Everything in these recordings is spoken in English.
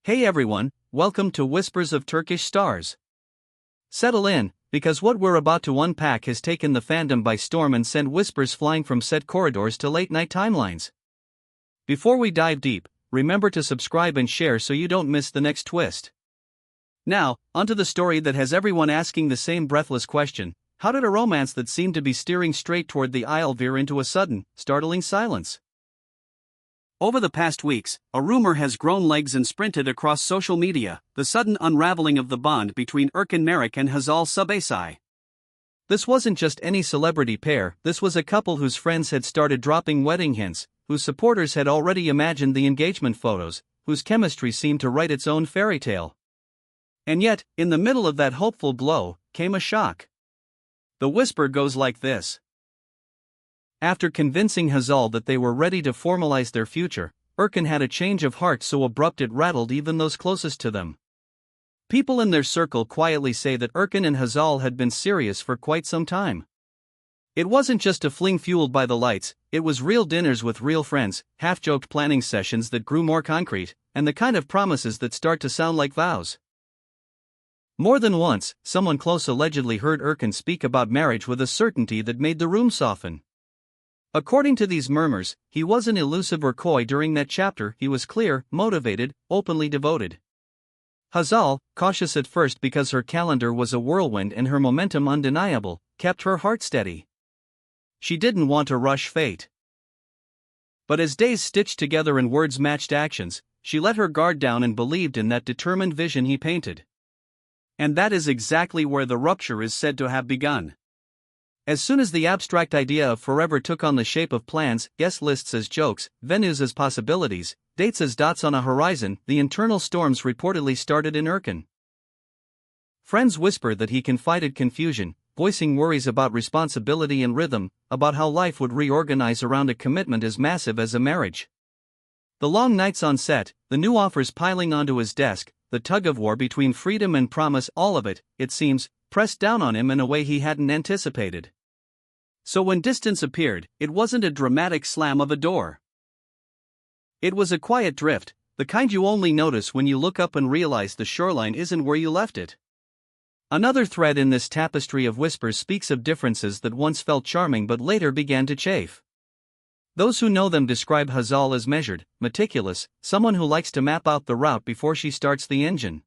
Hey everyone, welcome to Whispers of Turkish Stars. Settle in, because what we're about to unpack has taken the fandom by storm and sent whispers flying from set corridors to late night timelines. Before we dive deep, remember to subscribe and share so you don't miss the next twist. Now, onto the story that has everyone asking the same breathless question: how did a romance that seemed to be steering straight toward the aisle veer into a sudden, startling silence? Over the past weeks, a rumor has grown legs and sprinted across social media: the sudden unraveling of the bond between Erkan Merrick and Hzal Subasai. This wasn't just any celebrity pair, this was a couple whose friends had started dropping wedding hints, whose supporters had already imagined the engagement photos, whose chemistry seemed to write its own fairy tale. And yet, in the middle of that hopeful glow, came a shock. The whisper goes like this. After convincing Hazal that they were ready to formalize their future, Erkan had a change of heart so abrupt it rattled even those closest to them. People in their circle quietly say that Erkan and Hazal had been serious for quite some time. It wasn't just a fling fueled by the lights, it was real dinners with real friends, half-joked planning sessions that grew more concrete, and the kind of promises that start to sound like vows. More than once, someone close allegedly heard Erkan speak about marriage with a certainty that made the room soften. According to these murmurs, he wasn't elusive or coy during that chapter, he was clear, motivated, openly devoted. Hazal, cautious at first because her calendar was a whirlwind and her momentum undeniable, kept her heart steady. She didn't want to rush fate. But as days stitched together and words matched actions, she let her guard down and believed in that determined vision he painted. And that is exactly where the rupture is said to have begun. As soon as the abstract idea of forever took on the shape of plans, guest lists as jokes, venues as possibilities, dates as dots on a horizon, the internal storms reportedly started in Erkan. Friends whisper that he confided confusion, voicing worries about responsibility and rhythm, about how life would reorganize around a commitment as massive as a marriage. The long nights on set, the new offers piling onto his desk, the tug-of-war between freedom and promise, all of it, it seems, pressed down on him in a way he hadn't anticipated. So when distance appeared, it wasn't a dramatic slam of a door. It was a quiet drift, the kind you only notice when you look up and realize the shoreline isn't where you left it. Another thread in this tapestry of whispers speaks of differences that once felt charming but later began to chafe. Those who know them describe Hzal as measured, meticulous, someone who likes to map out the route before she starts the engine.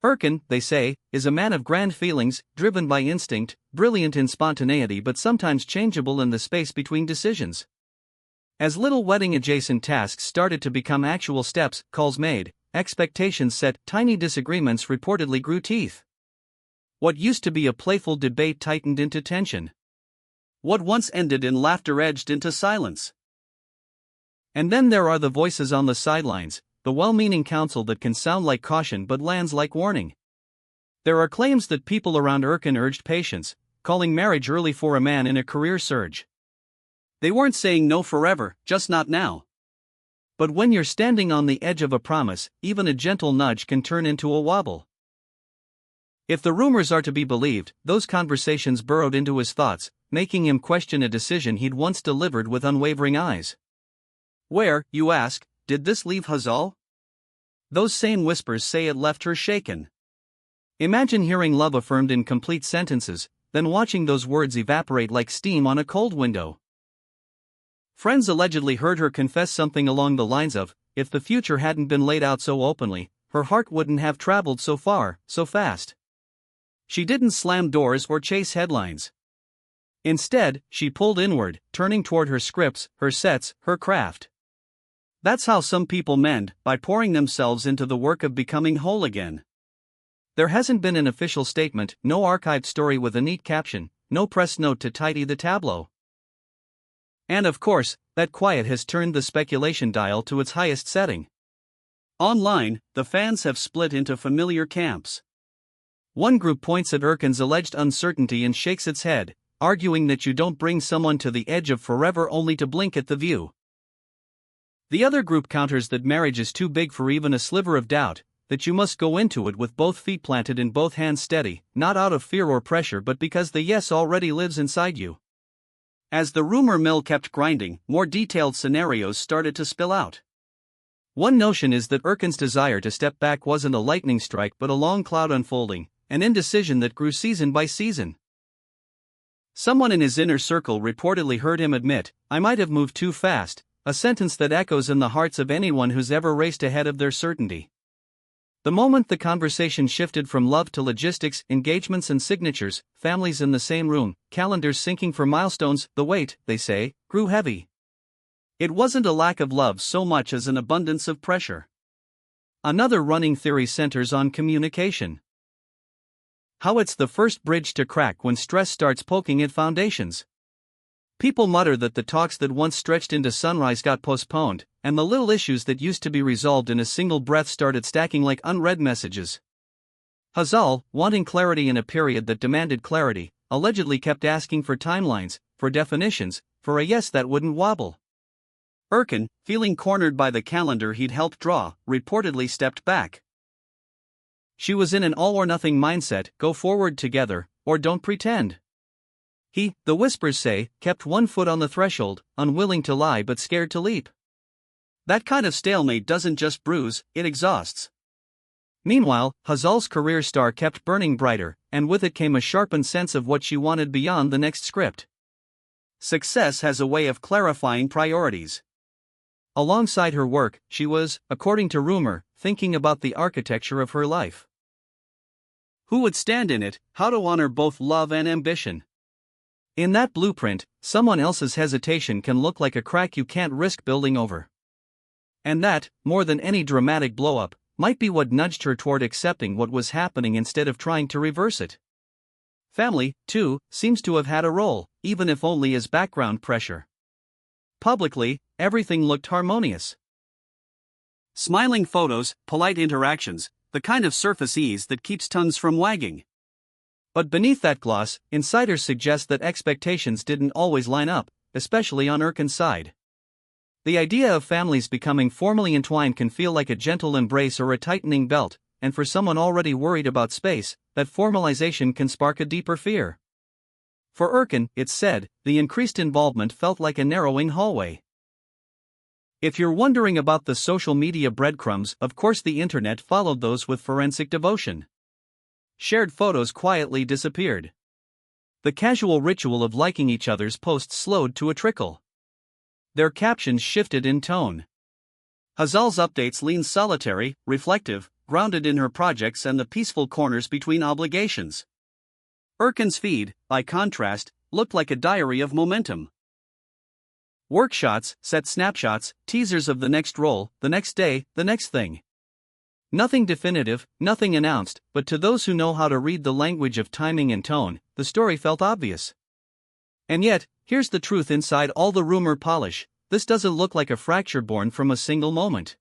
Erkan, they say, is a man of grand feelings, driven by instinct, brilliant in spontaneity but sometimes changeable in the space between decisions. As little wedding-adjacent tasks started to become actual steps, calls made, expectations set, tiny disagreements reportedly grew teeth. What used to be a playful debate tightened into tension. What once ended in laughter edged into silence. And then there are the voices on the sidelines, the well-meaning counsel that can sound like caution but lands like warning. There are claims that people around Erkan urged patience, calling marriage early for a man in a career surge. They weren't saying no forever, just not now. But when you're standing on the edge of a promise, even a gentle nudge can turn into a wobble. If the rumors are to be believed, those conversations burrowed into his thoughts, making him question a decision he'd once delivered with unwavering eyes. Where, you ask, did this leave Hzal? Those same whispers say it left her shaken. Imagine hearing love affirmed in complete sentences, then watching those words evaporate like steam on a cold window. Friends allegedly heard her confess something along the lines of, if the future hadn't been laid out so openly, her heart wouldn't have traveled so far, so fast. She didn't slam doors or chase headlines. Instead, she pulled inward, turning toward her scripts, her sets, her craft. That's how some people mend, by pouring themselves into the work of becoming whole again. There hasn't been an official statement, no archived story with a neat caption, no press note to tidy the tableau. And of course, that quiet has turned the speculation dial to its highest setting. Online, the fans have split into familiar camps. One group points at Erkan's alleged uncertainty and shakes its head, arguing that you don't bring someone to the edge of forever only to blink at the view. The other group counters that marriage is too big for even a sliver of doubt, that you must go into it with both feet planted and both hands steady, not out of fear or pressure but because the yes already lives inside you. As the rumor mill kept grinding, more detailed scenarios started to spill out. One notion is that Erkan's desire to step back wasn't a lightning strike but a long cloud unfolding, an indecision that grew season by season. Someone in his inner circle reportedly heard him admit, "I might have moved too fast," a sentence that echoes in the hearts of anyone who's ever raced ahead of their certainty. The moment the conversation shifted from love to logistics, engagements and signatures, families in the same room, calendars syncing for milestones, the weight, they say, grew heavy. It wasn't a lack of love so much as an abundance of pressure. Another running theory centers on communication. How it's the first bridge to crack when stress starts poking at foundations. People mutter that the talks that once stretched into sunrise got postponed, and the little issues that used to be resolved in a single breath started stacking like unread messages. Hzal, wanting clarity in a period that demanded clarity, allegedly kept asking for timelines, for definitions, for a yes that wouldn't wobble. Erkan, feeling cornered by the calendar he'd helped draw, reportedly stepped back. She was in an all-or-nothing mindset, go forward together, or don't pretend. He, the whispers say, kept one foot on the threshold, unwilling to lie but scared to leap. That kind of stalemate doesn't just bruise, it exhausts. Meanwhile, Hazal's career star kept burning brighter, and with it came a sharpened sense of what she wanted beyond the next script. Success has a way of clarifying priorities. Alongside her work, she was, according to rumor, thinking about the architecture of her life. Who would stand in it, how to honor both love and ambition. In that blueprint, someone else's hesitation can look like a crack you can't risk building over. And that, more than any dramatic blow-up, might be what nudged her toward accepting what was happening instead of trying to reverse it. Family, too, seems to have had a role, even if only as background pressure. Publicly, everything looked harmonious. Smiling photos, polite interactions, the kind of surface ease that keeps tongues from wagging. But beneath that gloss, insiders suggest that expectations didn't always line up, especially on Erkan's side. The idea of families becoming formally entwined can feel like a gentle embrace or a tightening belt, and for someone already worried about space, that formalization can spark a deeper fear. For Erkan, it's said, the increased involvement felt like a narrowing hallway. If you're wondering about the social media breadcrumbs, of course the internet followed those with forensic devotion. Shared photos quietly disappeared. The casual ritual of liking each other's posts slowed to a trickle. Their captions shifted in tone. Hazal's updates leaned solitary, reflective, grounded in her projects and the peaceful corners between obligations. Erkan's feed, by contrast, looked like a diary of momentum. Workshots, set snapshots, teasers of the next role, the next day, the next thing. Nothing definitive, nothing announced, but to those who know how to read the language of timing and tone, the story felt obvious. And yet, here's the truth inside all the rumor polish, this doesn't look like a fracture born from a single moment.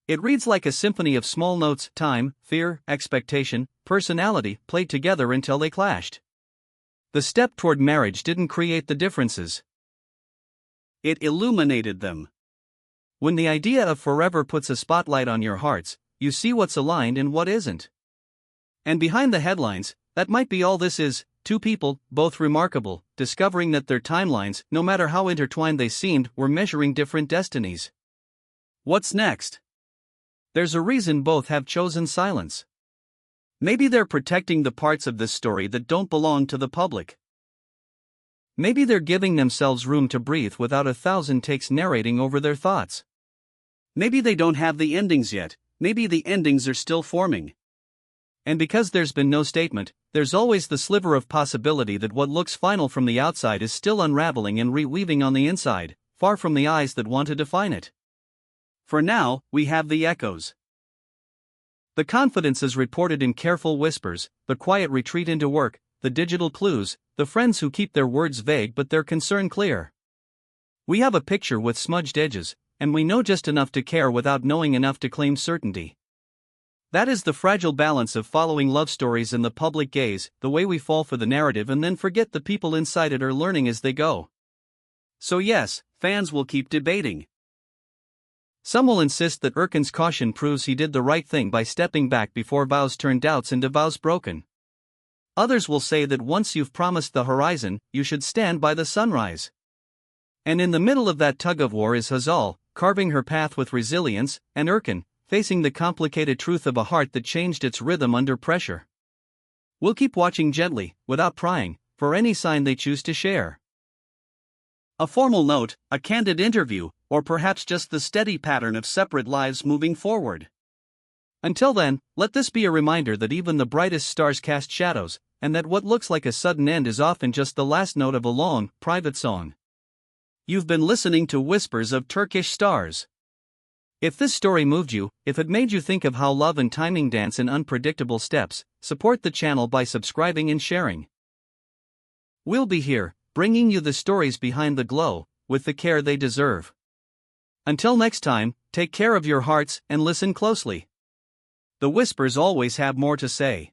It reads like a symphony of small notes, time, fear, expectation, personality, played together until they clashed. The step toward marriage didn't create the differences. It illuminated them. When the idea of forever puts a spotlight on your hearts, you see what's aligned and what isn't. And behind the headlines, that might be all this is, two people, both remarkable, discovering that their timelines, no matter how intertwined they seemed, were measuring different destinies. What's next? There's a reason both have chosen silence. Maybe they're protecting the parts of this story that don't belong to the public. Maybe they're giving themselves room to breathe without 1,000 takes narrating over their thoughts. Maybe they don't have the endings yet, maybe the endings are still forming. And because there's been no statement, there's always the sliver of possibility that what looks final from the outside is still unraveling and reweaving on the inside, far from the eyes that want to define it. For now, we have the echoes. The confidence is reported in careful whispers, the quiet retreat into work, the digital clues, the friends who keep their words vague but their concern clear. We have a picture with smudged edges, and we know just enough to care without knowing enough to claim certainty. That is the fragile balance of following love stories in the public gaze, the way we fall for the narrative and then forget the people inside it are learning as they go. So yes, fans will keep debating. Some will insist that Erkan's caution proves he did the right thing by stepping back before vows turned doubts into vows broken. Others will say that once you've promised the horizon, you should stand by the sunrise. And in the middle of that tug-of-war is Hzal, carving her path with resilience, and Erkan, facing the complicated truth of a heart that changed its rhythm under pressure. We'll keep watching gently, without prying, for any sign they choose to share. A formal note, a candid interview, or perhaps just the steady pattern of separate lives moving forward. Until then, let this be a reminder that even the brightest stars cast shadows, and that what looks like a sudden end is often just the last note of a long, private song. You've been listening to Whispers of Turkish Stars. If this story moved you, if it made you think of how love and timing dance in unpredictable steps, support the channel by subscribing and sharing. We'll be here, bringing you the stories behind the glow, with the care they deserve. Until next time, take care of your hearts and listen closely. The whispers always have more to say.